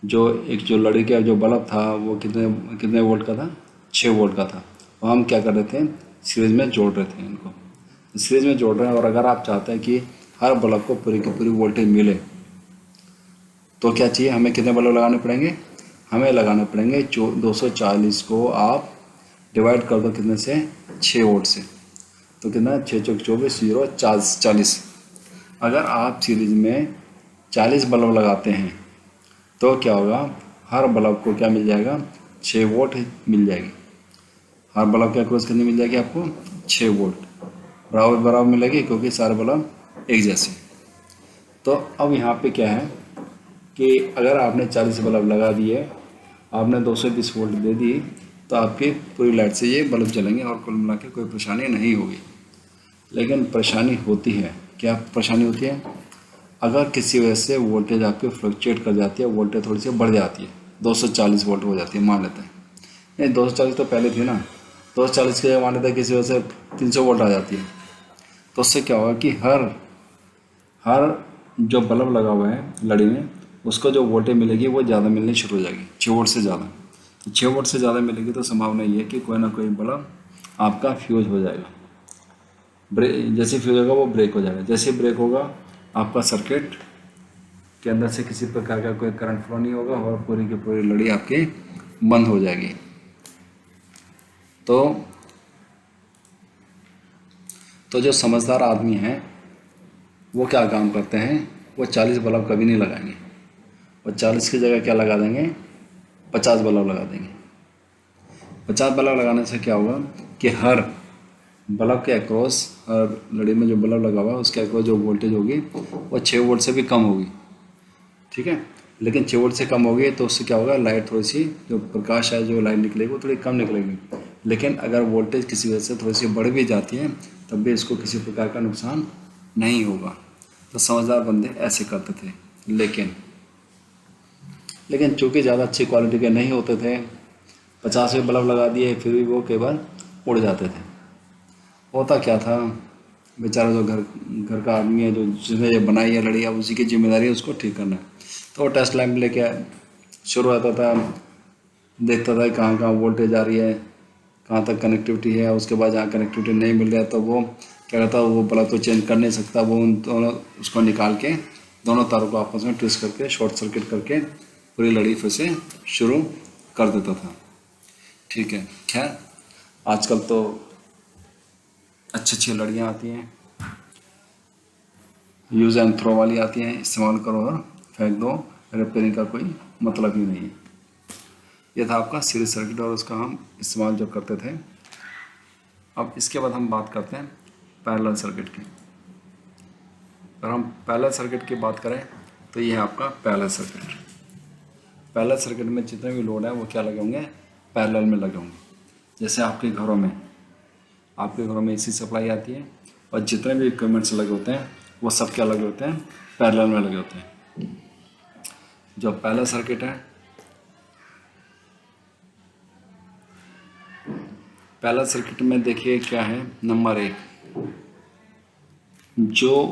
जो लड़ी का जो बल्ब था वो कितने वोल्ट का था, 6 वोल्ट का था। और हम क्या कर रहे थे, सीरीज में जोड़ रहे थे इनको, सीरीज में जोड़ रहे हैं। और अगर आप चाहते हैं कि हर बल्ब को पूरी की पूरी वोल्टेज मिले तो क्या चाहिए, हमें कितने बल्ब लगाने पड़ेंगे, हमें लगाने पड़ेंगे 240 को आप डिवाइड कर दो कितने से, 6 वोल्ट से, तो कितना, 6 चौक 24, 0 40। अगर आप सीरीज में 40 बल्ब लगाते हैं तो क्या होगा, हर बल्ब को क्या मिल जाएगा, 6 वोल्ट मिल जाएगी। हर बल्ब के अक्रॉस कितनी मिल जाएगी आपको, 6 वोल्ट, बराबर बराबर मिलेगी, क्योंकि सारे बल्ब एक जैसे। तो अब यहाँ पे क्या है कि अगर आपने 40 बल्ब लगा दिए, आपने 220 वोल्ट दे दी, तो आपकी पूरी लाइट से ये बल्ब जलेंगे और कुल मिला के कोई परेशानी नहीं होगी। लेकिन परेशानी होती है, क्या परेशानी होती है, अगर किसी वजह से वोल्टेज आपकी फ्लक्चुएट कर जाती है, वोल्टेज थोड़ी सी बढ़ जाती है, 240 वोल्ट हो जाती है, मान लेते हैं, नहीं 240 तो पहले थी ना, 240 के मान लेते हैं किसी वजह से 300 वोल्ट आ जाती है, तो उससे क्या होगा कि हर जो बल्ब लगा हुआ है लड़ी में, उसको जो वोल्टेज मिलेगी वो ज़्यादा मिलनी शुरू हो जाएगी, 6 वोल्ट से ज़्यादा। तो 6 वोल्ट से ज़्यादा मिलेगी तो संभावना ये है कि कोई ना कोई बल्ब आपका फ्यूज हो जाएगा। जैसे फ्यूज होगा वो ब्रेक हो जाएगा, जैसे ब्रेक होगा आपका सर्किट के अंदर से किसी प्रकार का कोई करंट फ्लो नहीं होगा और पूरी की पूरी लड़ी आपकी बंद हो जाएगी। तो जो समझदार आदमी हैं वो क्या काम करते हैं, वो 40 बल्ब कभी नहीं लगाएंगे, और 40 की जगह क्या लगा देंगे, 50 बल्ब लगा देंगे। 50 बल्ब लगाने से क्या होगा कि हर बल्ब के अक्रॉस, हर लड़ी में जो बल्ब लगा हुआ है उसके अक्रॉस जो वोल्टेज होगी वो 6 वोल्ट से भी कम होगी, ठीक है। लेकिन 6 वोल्ट से कम होगी तो उससे क्या होगा, लाइट थोड़ी सी, जो प्रकाश है, जो लाइट निकलेगी वो थोड़ी कम निकलेगी। लेकिन अगर वोल्टेज किसी वजह से थोड़ी सी बढ़ भी जाती है तब भी इसको किसी प्रकार का नुकसान नहीं होगा। तो समझदार बंदे ऐसे करते थे। लेकिन चूँकि ज़्यादा अच्छी क्वालिटी के नहीं होते थे, 50 बल्ब लगा दिए फिर भी वो केवल उड़ जाते थे। होता क्या था, बेचारा जो घर का आदमी है, जो जिसने ये बनाई है लड़ी, अब उसी की जिम्मेदारी है उसको ठीक करना है। तो वो टेस्ट लैंप लेके शुरू आता था, देखता था कहाँ कहाँ वोल्टेज आ रही है, कहाँ तक कनेक्टिविटी है। उसके बाद जहाँ कनेक्टिविटी नहीं मिल रहा है तो वो क्या करता है, वो बल्ब तो चेंज कर नहीं सकता, वो उन दोनों उसको निकाल के दोनों तारों को आपस में ट्विस्ट करके शॉर्ट सर्किट करके पूरी लड़ी फिर से शुरू कर देता था, ठीक है। खैर आजकल तो अच्छी अच्छी लड़ियाँ आती हैं, यूज़ एंड थ्रो वाली आती हैं, इस्तेमाल करो और फेंक दो, रिपेयरिंग का कोई मतलब ही नहीं है। यह था आपका सीरीज सर्किट और उसका हम इस्तेमाल जब करते थे। अब इसके बाद हम बात करते हैं पैरेलल सर्किट की। अगर हम पैरेलल सर्किट की बात करें तो ये है आपका पैरेलल सर्किट। पैरेलल सर्किट में जितने भी लोड हैं वो क्या लगे होंगे, पैरेलल में लगे होंगे। जैसे आपके घरों में एसी सप्लाई आती है और जितने भी इक्विपमेंट्स लगे होते हैं वो सब क्या लगे होते हैं, पैरेलल में लगे होते हैं। जो पैरेलल सर्किट है, पैरेलल सर्किट में देखिए क्या है, नंबर 1, जो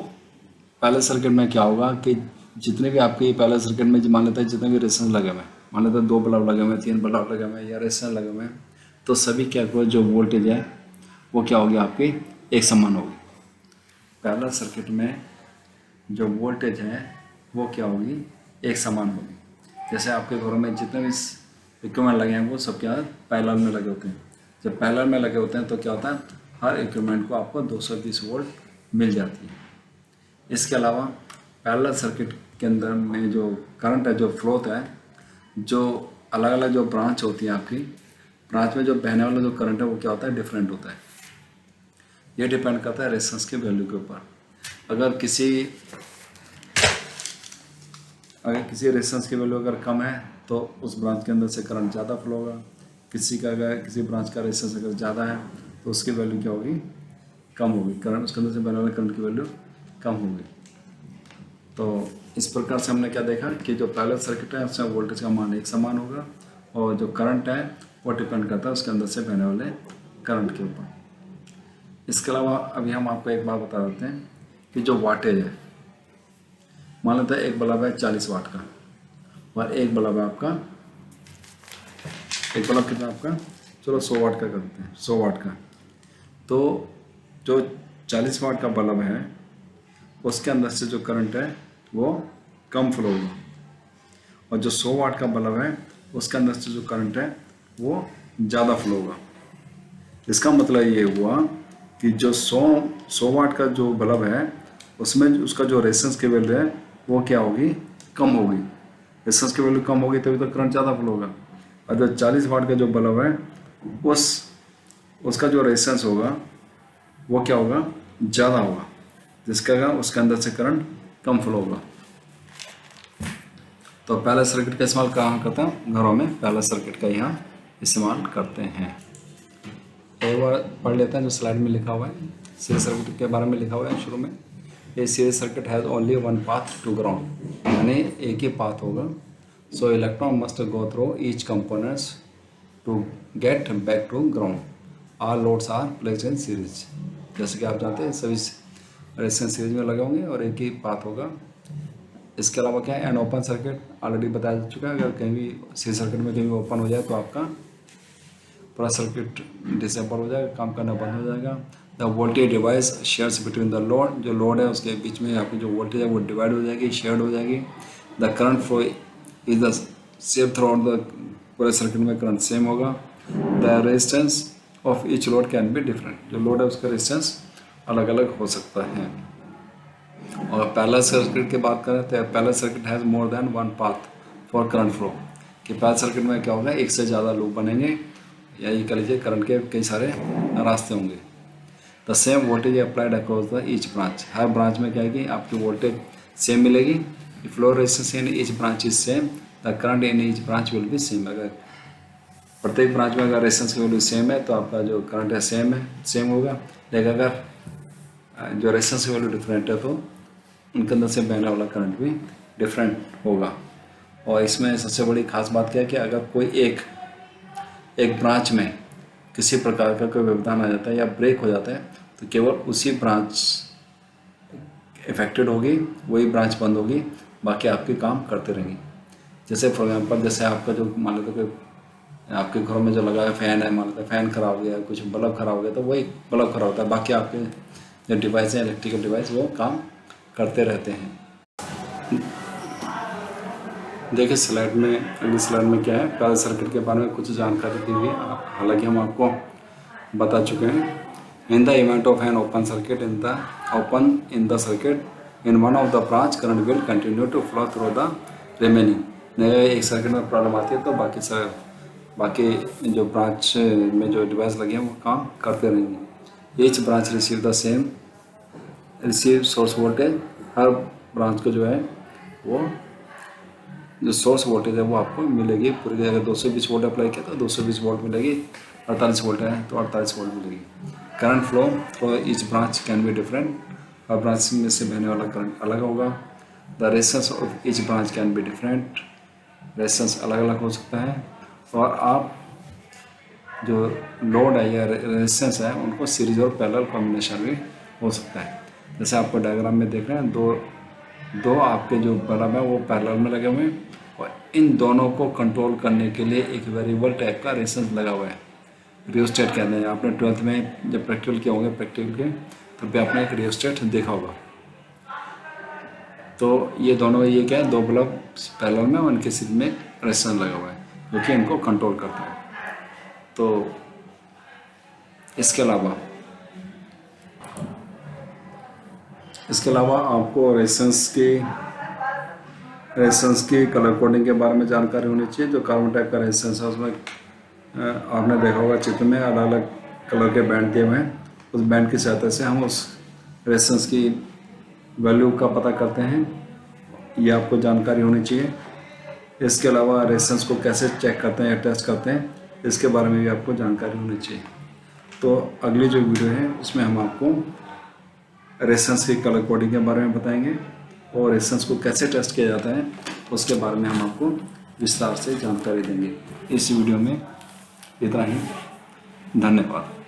पैरेलल सर्किट में क्या होगा कि जितने भी आपके पैरेलल सर्किट में मान लेते हैं जितने भी रेजिस्टेंस लगे हुए हैं, मान लेते हैं 2 बल्ब लगे हुए हैं, 3 बल्ब लगे हुए हैं या रेजिस्टेंस लगे हुए हैं, तो सभी क्या होगा, जो वोल्टेज है वो क्या होगी, आपकी एक समान होगी। पैरेलल सर्किट में जो वोल्टेज है वो क्या होगी, एक समान होगी। जैसे आपके घरों में जितने भी इक्विपमेंट लगे हैं वो सब क्या पैरेलल में लगे होते हैं। जब पैरेलल में लगे होते हैं तो क्या होता है, हर इक्विपमेंट को आपको 220 वोल्ट मिल जाती है। इसके अलावा पैरेलल सर्किट के अंदर में जो करंट है, जो फ्लो होता है, जो अलग अलग जो ब्रांच होती है आपकी ब्रांच में जो बहने वाला जो करंट है वो क्या होता है, डिफरेंट होता है। ये डिपेंड करता है रेजिस्टेंस के वैल्यू के ऊपर। अगर किसी रेजिस्टेंस की वैल्यू अगर कम है तो उस ब्रांच के अंदर से करंट ज़्यादा फ्लो होगा। अगर किसी ब्रांच का रेजिस्टेंस अगर ज़्यादा है तो उसकी वैल्यू क्या होगी, कम होगी, करंट उसके अंदर से बहने वाले करंट की वैल्यू कम होगी। तो इस प्रकार से हमने क्या देखा कि जो पैरेलल सर्किट है उसमें वोल्टेज का मान एक समान होगा और जो करंट है वो डिपेंड करता है उसके अंदर से बहने वाले करंट के ऊपर। इसके अलावा अभी हम आपको एक बात बता देते हैं कि जो वाटेज है, मान लेते हैं एक बल्ब है 40 वाट का और एक बल्ब है आपका, एक बल्ब कितना आपका, चलो 100 वाट का करते हैं, 100 वाट का। तो जो 40 वाट का बल्ब है उसके अंदर से जो करंट है वो कम फ्लो होगा और जो 100 वाट का बल्ब है उसके अंदर से जो करंट है वो ज़्यादा फ्लो होगा। इसका मतलब ये हुआ कि जो 100 वाट का जो बल्ब है उसमें उसका जो रेजिस्टेंस की वैल्यू है वो क्या होगी, कम होगी। रेजिस्टेंस की वैल्यू कम होगी तभी तो करंट ज़्यादा फ्लो होगा। और जो 40 वाट का जो बल्ब है उसका जो रेजिस्टेंस होगा वो क्या होगा, ज़्यादा होगा, जिसका उसके अंदर से करंट कम फ्लो होगा। तो पैरेलल सर्किट का इस्तेमाल कहाँ करते हैं, घरों में पैरेलल सर्किट का यहाँ इस्तेमाल करते हैं। एक बार पढ़ लेते हैं जो स्लाइड में लिखा हुआ है। सीरीज सर्किट के बारे में लिखा हुआ है शुरू में, ये series circuit has only one path to ground, यानी एक ही पाथ होगा। So electron must go through each components to get back to ground. All loads are placed in series. जैसे कि आप जानते हैं सभी रेजिस्टेंस सीरीज में लगे होंगे और एक ही पाथ होगा। इसके अलावा क्या है, एन ओपन सर्किट ऑलरेडी बताया जा चुका है। अगर कहीं भी सीरीज सर्किट में कहीं भी ओपन हो जाए तो आपका पूरा सर्किट डिसेबल हो जाएगा, काम करना बंद हो जाएगा। The voltage device shares between the load, जो लोड है उसके बीच में आपकी जो वोल्टेज है वो डिवाइड हो जाएगी, शेयर्ड हो जाएगी। The current flow is the same through out the, पूरे सर्किट में करंट सेम होगा। The resistance of each load can be different, जो लोड है उसका रेजिस्टेंस अलग अलग हो सकता है। और पैरेलल सर्किट की बात करें तो parallel circuit has more than one path for current flow, कि पैरेलल सर्किट में क्या होगा, एक से ज़्यादा लूप बनेंगे या ये कह लीजिए करंट के कई सारे रास्ते होंगे। The same voltage applied across the each branch, her branch में क्या है कि आपकी वोल्टेज सेम मिलेगी। Flow resistance in each branch is same, the current in each branch will be same. अगर प्रत्येक ब्रांच में अगर रेजिस्टेंस की वैल्यू सेम है तो आपका जो करंट है सेम होगा। लेकिन अगर जो रेजिस्टेंस की वैल्यू डिफरेंट है तो उनके अंदर से बहने वाला करंट भी डिफरेंट होगा। और इसमें सबसे बड़ी खास बात क्या है कि अगर कोई एक ब्रांच में किसी प्रकार का कोई व्यवधान आ जाता है या ब्रेक हो जाता है तो केवल उसी ब्रांच इफेक्टेड होगी, वही ब्रांच बंद होगी, बाकी आपके काम करते रहेंगी। जैसे फॉर एग्जांपल, जैसे आपका जो मान लेते कोई आपके घरों में जो लगा है फ़ैन है, मान लेते फैन खराब हो गया, कुछ बल्ब खराब हो गया तो वही बल्ब खराब होता है, बाकी आपके जो डिवाइस है इलेक्ट्रिकल डिवाइस वो काम करते रहते हैं। देखिए स्लाइड में, अगली स्लाइड में क्या है, पैरेलल सर्किट के बारे में कुछ जानकारी दी हुई है, हालांकि हम आपको बता चुके हैं। In the event of an open circuit in the circuit in one of the branch current will continue to flow through the remaining. एक सर्किट में प्रॉब्लम आती है तो बाकी जो ब्रांच में जो डिवाइस लगे हैं वो काम करते रहेंगे। Each branch receive source voltage, हर ब्रांच को जो है वो जो सोर्स वोल्टेज है वो आपको मिलेगी पूरी। अगर 220 वोल्ट अप्लाई किया तो 220 वोल्ट मिलेगी, 48 वोल्ट है तो 48 वोल्ट मिलेगी। Current flow each branch can be different, her branch में से बहने वाला करंट अलग होगा। The resistance of each branch can be different, resistance अलग अलग हो सकता है। और आप जो लोड है या रेजिस्टेंस है उनको सीरीज और पैरेलल कॉम्बिनेशन भी हो सकता है। जैसे आपको डायग्राम में देख रहे हैं, दो आपके जो बल्ब है वो पैरेलल में लगे हुए हैं और इन दोनों को कंट्रोल करने के लिए एक वेरिएबल टाइप का रेजिस्टेंस लगा हुआ है, रियोस्टेट कहते हैं। आपने 12th में जब प्रैक्टिकल किए होंगे, प्रैक्टिकल के तब भी आपने एक रियोस्टेट देखा होगा। तो ये दोनों, ये क्या है, दो बल्ब पैरेलल में, उनके सीरीज में रेजिस्टेंस लगा हुआ है जो कि इनको कंट्रोल करता है। तो इसके अलावा आपको रेजिस्टेंस की कलर कोडिंग के बारे में जानकारी होनी चाहिए। जो कार्बन टाइप का रेजिस्टेंस है उसमें आपने देखा होगा चित्र में अलग अलग कलर के बैंड दिए हुए हैं। उस बैंड की सहायता से हम उस रेजिस्टेंस की वैल्यू का पता करते हैं, ये आपको जानकारी होनी चाहिए। इसके अलावा रेजिस्टेंस को कैसे चेक करते हैं या टेस्ट करते हैं, इसके बारे में भी आपको जानकारी होनी चाहिए। तो अगली जो वीडियो है उसमें हम आपको रेजिस्टेंस की कलर कोडिंग के बारे में बताएंगे और रेजिस्टेंस को कैसे टेस्ट किया जाता है उसके बारे में हम आपको विस्तार से जानकारी देंगे। इस वीडियो में इतना ही। धन्यवाद।